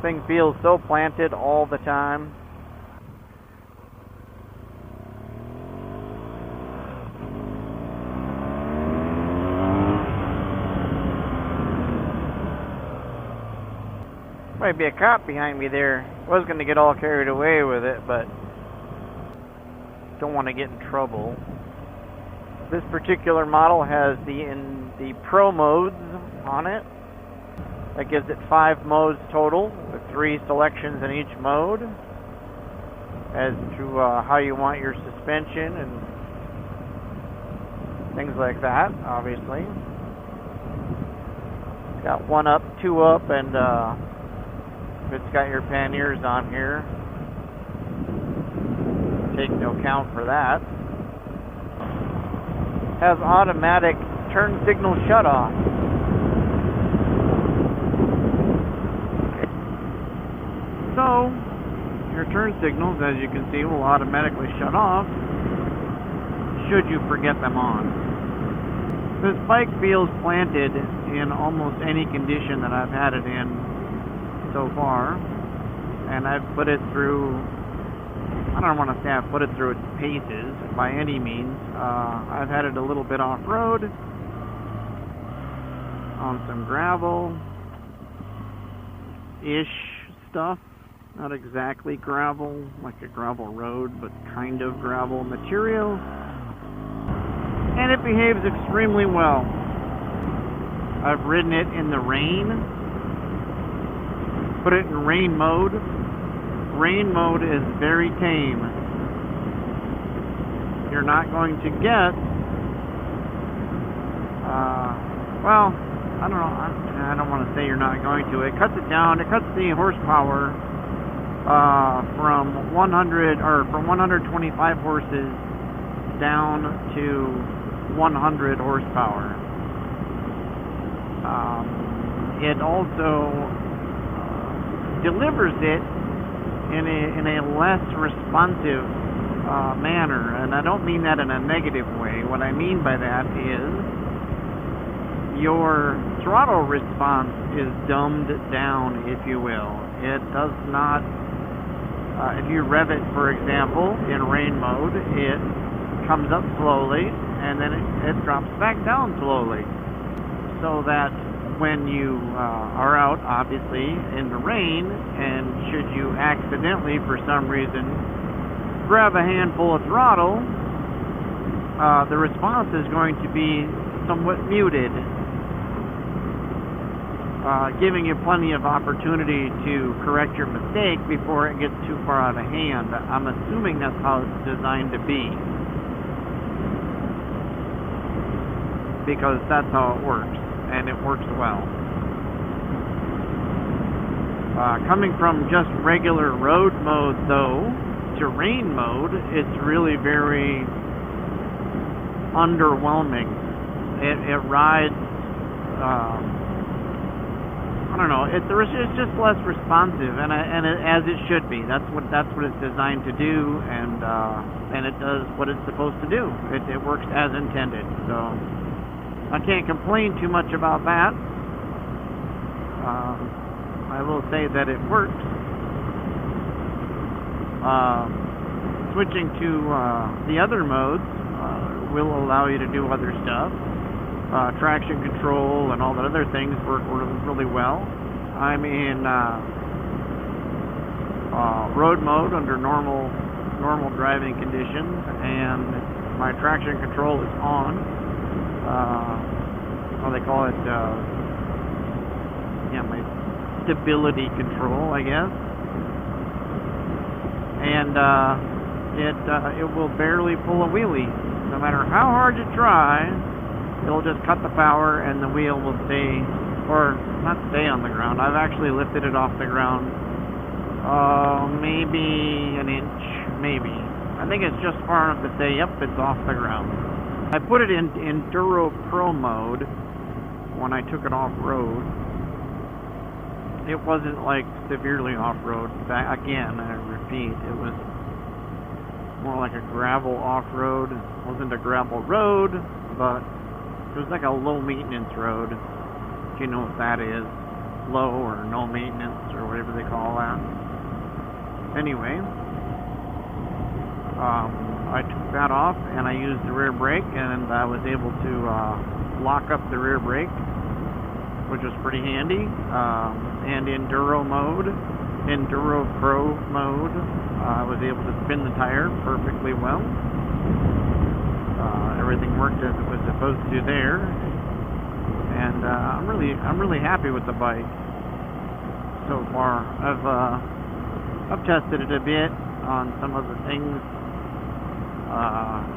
thing feels so planted all the time. Might be a cop behind me there. Was going to get all carried away with it, but don't want to get in trouble. This particular model has the Pro modes on it. That gives it 5 modes total, with 3 selections in each mode as to how you want your suspension and things like that, obviously. It's got 1 up, 2 up, and it's got your panniers on here. Take no account for that. Has automatic turn signal shut off. So your turn signals, as you can see, will automatically shut off should you forget them on. This bike feels planted in almost any condition that I've had it in so far, and I've put it through, I don't want to say I've put it through its paces by any means. I've had it a little bit off-road, on some gravel-ish stuff, not exactly gravel, like a gravel road, but kind of gravel material, and it behaves extremely well. I've ridden it in the rain. Put it in rain mode. Rain mode is very tame. You're not going to get, well, I don't know, I don't want to say you're not going to. It cuts it down. It cuts the horsepower from 100 or from 125 horses down to 100 horsepower. It also delivers it in a less responsive manner, and I don't mean that in a negative way. What I mean by that is your throttle response is dumbed down, if you will. It does not, if you rev it, for example, in rain mode, it comes up slowly and then it drops back down slowly, so that when you are out, obviously, in the rain, and should you accidentally, for some reason, grab a handful of throttle, the response is going to be somewhat muted, giving you plenty of opportunity to correct your mistake before it gets too far out of hand. I'm assuming that's how it's designed to be, because that's how it works. And it works well. Coming from just regular road mode, though, to rain mode, it's really very underwhelming. It rides, I don't know, it's just less responsive, and as it should be. That's what it's designed to do, and it does what it's supposed to do. It works as intended. So I can't complain too much about that. I will say that it works. Switching to the other modes will allow you to do other stuff. Traction control and all the other things work really well. I'm in road mode under normal driving conditions, and my traction control is on. How they call it, my stability control, I guess. And it will barely pull a wheelie. No matter how hard you try, it'll just cut the power and the wheel will stay, or not stay on the ground. I've actually lifted it off the ground, maybe an inch, maybe. I think it's just far enough to say, yep, it's off the ground. I put it in Enduro Pro mode when I took it off-road. It wasn't like severely off-road. Again, I repeat, it was more like a gravel off-road. It wasn't a gravel road, but it was like a low-maintenance road, if you know what that is. low or no maintenance or whatever they call that. Anyway, I took that off and I used the rear brake, and I was able to lock up the rear brake, which was pretty handy. And Enduro Pro mode, I was able to spin the tire perfectly well. Everything worked as it was supposed to there, and I'm really happy with the bike so far. I've tested it a bit on some of the things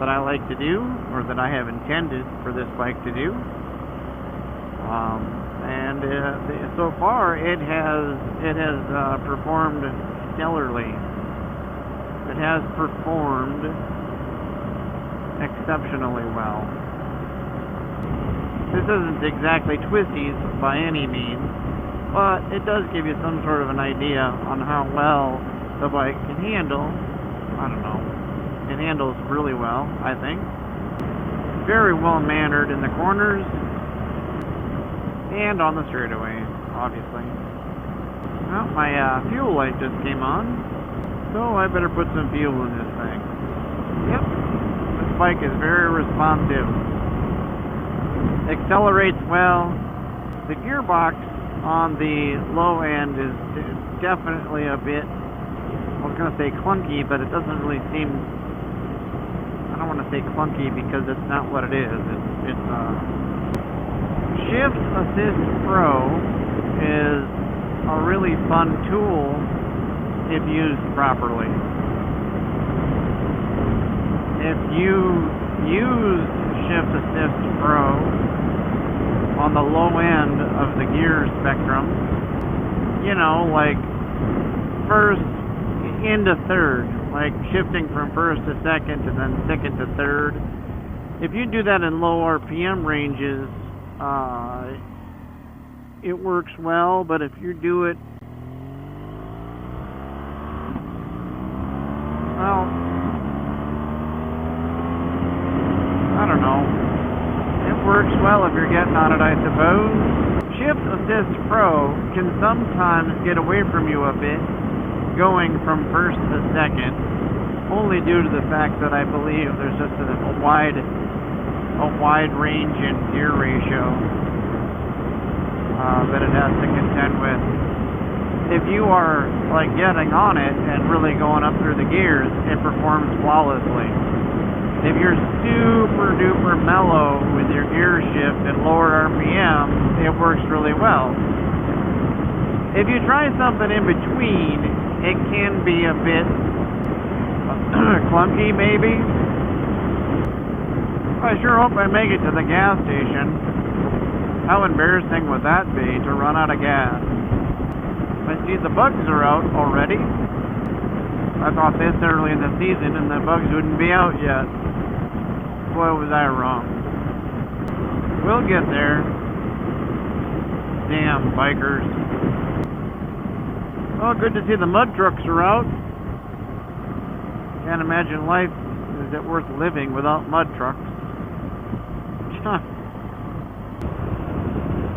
that I like to do, or that I have intended for this bike to do. And so far it has performed stellarly. It has performed exceptionally well. This isn't exactly twisties by any means, but it does give you some sort of an idea on how well the bike can handle. I don't know. It handles really well, I think. Very well mannered in the corners and on the straightaway, obviously. Well, my fuel light just came on, so I better put some fuel in this thing. Yep, this bike is very responsive. Accelerates well. The gearbox on the low end is definitely a bit, I was going to say clunky, but it doesn't really seem, I don't want to say clunky because it's not what it is. It's Shift Assist Pro is a really fun tool if used properly. If you use Shift Assist Pro on the low end of the gear spectrum, you know, like first into third, like shifting from first to second and then second to third. If you do that in low RPM ranges, it works well, but if you do it, well, I don't know. It works well if you're getting on it, I suppose. Shift Assist Pro can sometimes get away from you a bit, going from first to second, only due to the fact that I believe there's just a wide range in gear ratio that it has to contend with. If you are like getting on it and really going up through the gears, it performs flawlessly. If you're super duper mellow with your gear shift at lower RPM, it works really well. If you try something in between, it can be a bit clunky maybe. I sure hope I make it to the gas station. How embarrassing would that be to run out of gas? I see the bugs are out already. I thought this early in the season and the bugs wouldn't be out yet. Boy, was I wrong. We'll get there. Damn bikers. Oh, good to see the mud trucks are out. Can't imagine life is it worth living without mud trucks.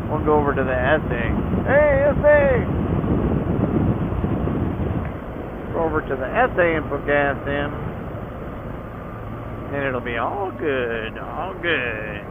We'll go over to the SA. Hey, SA! Go over to the SA and put gas in. And it'll be all good, all good.